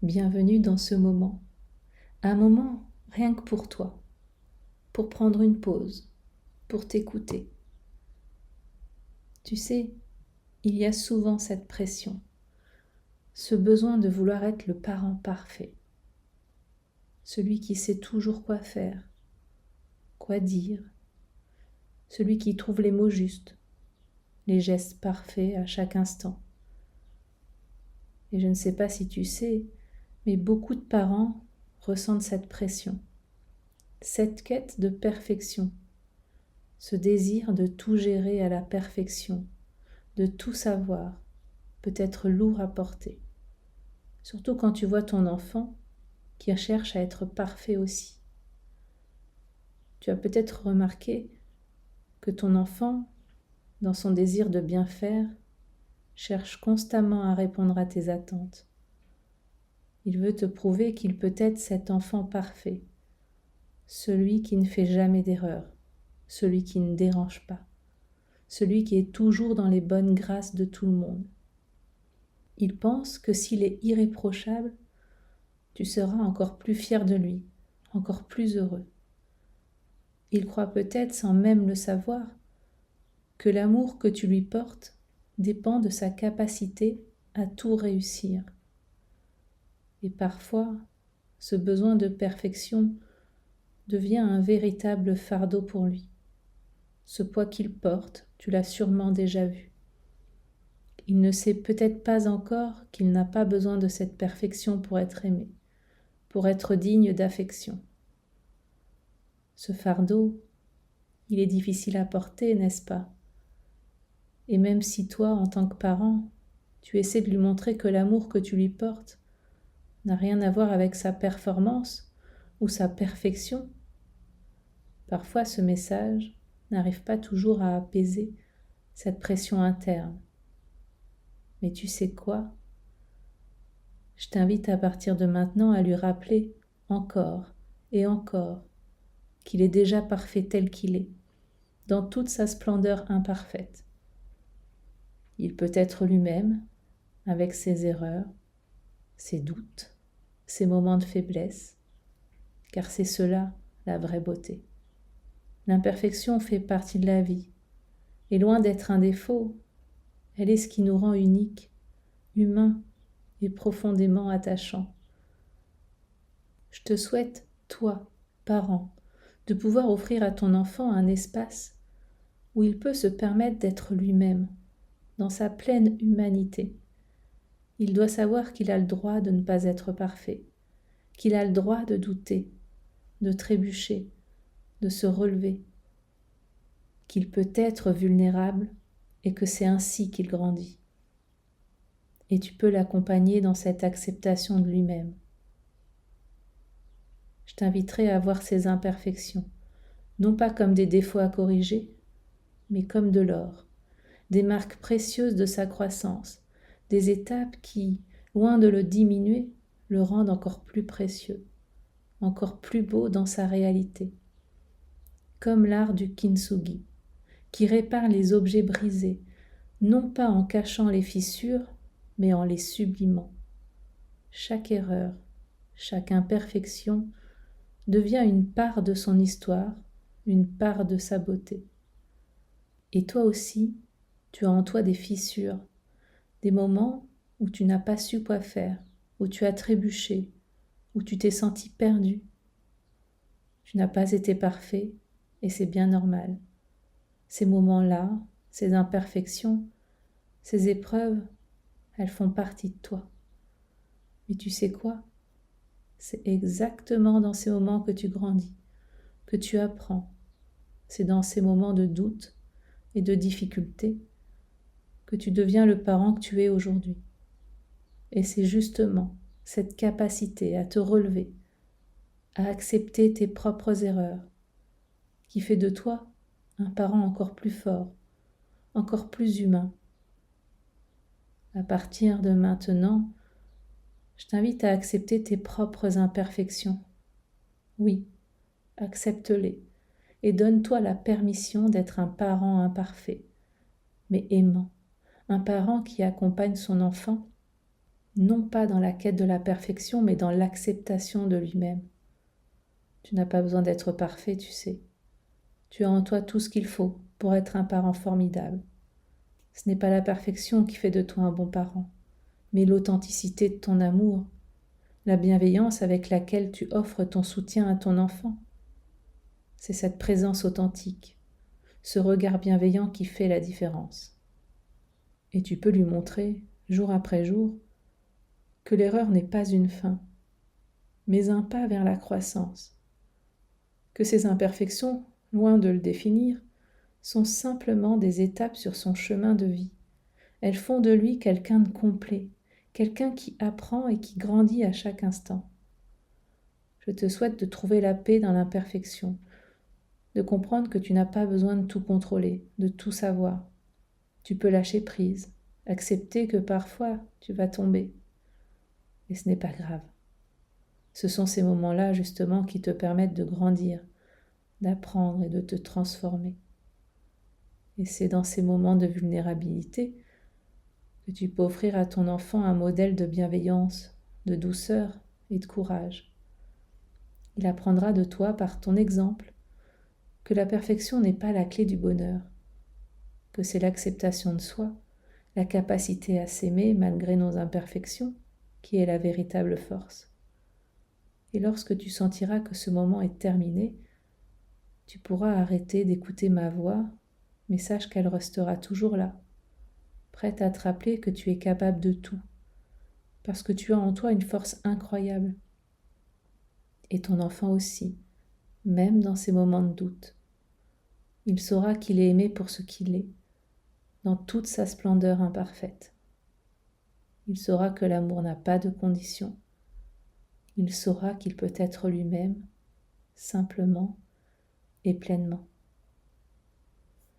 Bienvenue dans ce moment. Un moment rien que pour toi, pour prendre une pause, pour t'écouter. Tu sais, il y a souvent cette pression, ce besoin de vouloir être le parent parfait, celui qui sait toujours quoi faire, quoi dire, celui qui trouve les mots justes, les gestes parfaits à chaque instant. Et je ne sais pas si tu sais, mais beaucoup de parents ressentent cette pression, cette quête de perfection, ce désir de tout gérer à la perfection, de tout savoir, peut être lourd à porter. Surtout quand tu vois ton enfant qui cherche à être parfait aussi. Tu as peut-être remarqué que ton enfant, dans son désir de bien faire, cherche constamment à répondre à tes attentes. Il veut te prouver qu'il peut être cet enfant parfait, celui qui ne fait jamais d'erreur, celui qui ne dérange pas, celui qui est toujours dans les bonnes grâces de tout le monde. Il pense que s'il est irréprochable, tu seras encore plus fier de lui, encore plus heureux. Il croit peut-être, sans même le savoir, que l'amour que tu lui portes dépend de sa capacité à tout réussir. Et parfois, ce besoin de perfection devient un véritable fardeau pour lui. Ce poids qu'il porte, tu l'as sûrement déjà vu. Il ne sait peut-être pas encore qu'il n'a pas besoin de cette perfection pour être aimé, pour être digne d'affection. Ce fardeau, il est difficile à porter, n'est-ce pas? Et même si toi, en tant que parent, tu essaies de lui montrer que l'amour que tu lui portes n'a rien à voir avec sa performance ou sa perfection, parfois ce message n'arrive pas toujours à apaiser cette pression interne. Mais tu sais quoi? Je t'invite à partir de maintenant à lui rappeler encore et encore qu'il est déjà parfait tel qu'il est, dans toute sa splendeur imparfaite. Il peut être lui-même, avec ses erreurs, ses doutes, ses moments de faiblesse, car c'est cela la vraie beauté. L'imperfection fait partie de la vie, et loin d'être un défaut, elle est ce qui nous rend uniques, humains et profondément attachants. Je te souhaite, toi, parent, de pouvoir offrir à ton enfant un espace où il peut se permettre d'être lui-même, dans sa pleine humanité. Il doit savoir qu'il a le droit de ne pas être parfait, qu'il a le droit de douter, de trébucher, de se relever, qu'il peut être vulnérable et que c'est ainsi qu'il grandit. Et tu peux l'accompagner dans cette acceptation de lui-même. Je t'inviterai à voir ses imperfections, non pas comme des défauts à corriger, mais comme de l'or, des marques précieuses de sa croissance, des étapes qui, loin de le diminuer, le rendent encore plus précieux, encore plus beau dans sa réalité. Comme l'art du kintsugi, qui répare les objets brisés, non pas en cachant les fissures, mais en les sublimant. Chaque erreur, chaque imperfection devient une part de son histoire, une part de sa beauté. Et toi aussi, tu as en toi des fissures, des moments où tu n'as pas su quoi faire, où tu as trébuché, où tu t'es senti perdu. Tu n'as pas été parfait et c'est bien normal. Ces moments-là, ces imperfections, ces épreuves, elles font partie de toi. Mais tu sais quoi? C'est exactement dans ces moments que tu grandis, que tu apprends. C'est dans ces moments de doute et de difficulté que tu deviens le parent que tu es aujourd'hui. Et c'est justement cette capacité à te relever, à accepter tes propres erreurs, qui fait de toi un parent encore plus fort, encore plus humain. À partir de maintenant, je t'invite à accepter tes propres imperfections. Oui, accepte-les et donne-toi la permission d'être un parent imparfait, mais aimant, un parent qui accompagne son enfant non pas dans la quête de la perfection, mais dans l'acceptation de lui-même. Tu n'as pas besoin d'être parfait, tu sais. Tu as en toi tout ce qu'il faut pour être un parent formidable. Ce n'est pas la perfection qui fait de toi un bon parent, mais l'authenticité de ton amour, la bienveillance avec laquelle tu offres ton soutien à ton enfant. C'est cette présence authentique, ce regard bienveillant qui fait la différence. Et tu peux lui montrer, jour après jour, que l'erreur n'est pas une fin, mais un pas vers la croissance, que ses imperfections, loin de le définir, sont simplement des étapes sur son chemin de vie. Elles font de lui quelqu'un de complet, quelqu'un qui apprend et qui grandit à chaque instant. Je te souhaite de trouver la paix dans l'imperfection, de comprendre que tu n'as pas besoin de tout contrôler, de tout savoir. Tu peux lâcher prise, accepter que parfois tu vas tomber. Et ce n'est pas grave. Ce sont ces moments-là justement qui te permettent de grandir, d'apprendre et de te transformer. Et c'est dans ces moments de vulnérabilité que tu peux offrir à ton enfant un modèle de bienveillance, de douceur et de courage. Il apprendra de toi par ton exemple que la perfection n'est pas la clé du bonheur, que c'est l'acceptation de soi, la capacité à s'aimer malgré nos imperfections qui est la véritable force. Et lorsque tu sentiras que ce moment est terminé, tu pourras arrêter d'écouter ma voix, mais sache qu'elle restera toujours là, prête à te rappeler que tu es capable de tout, parce que tu as en toi une force incroyable. Et ton enfant aussi, même dans ces moments de doute. Il saura qu'il est aimé pour ce qu'il est, dans toute sa splendeur imparfaite. Il saura que l'amour n'a pas de condition. Il saura qu'il peut être lui-même, simplement et pleinement.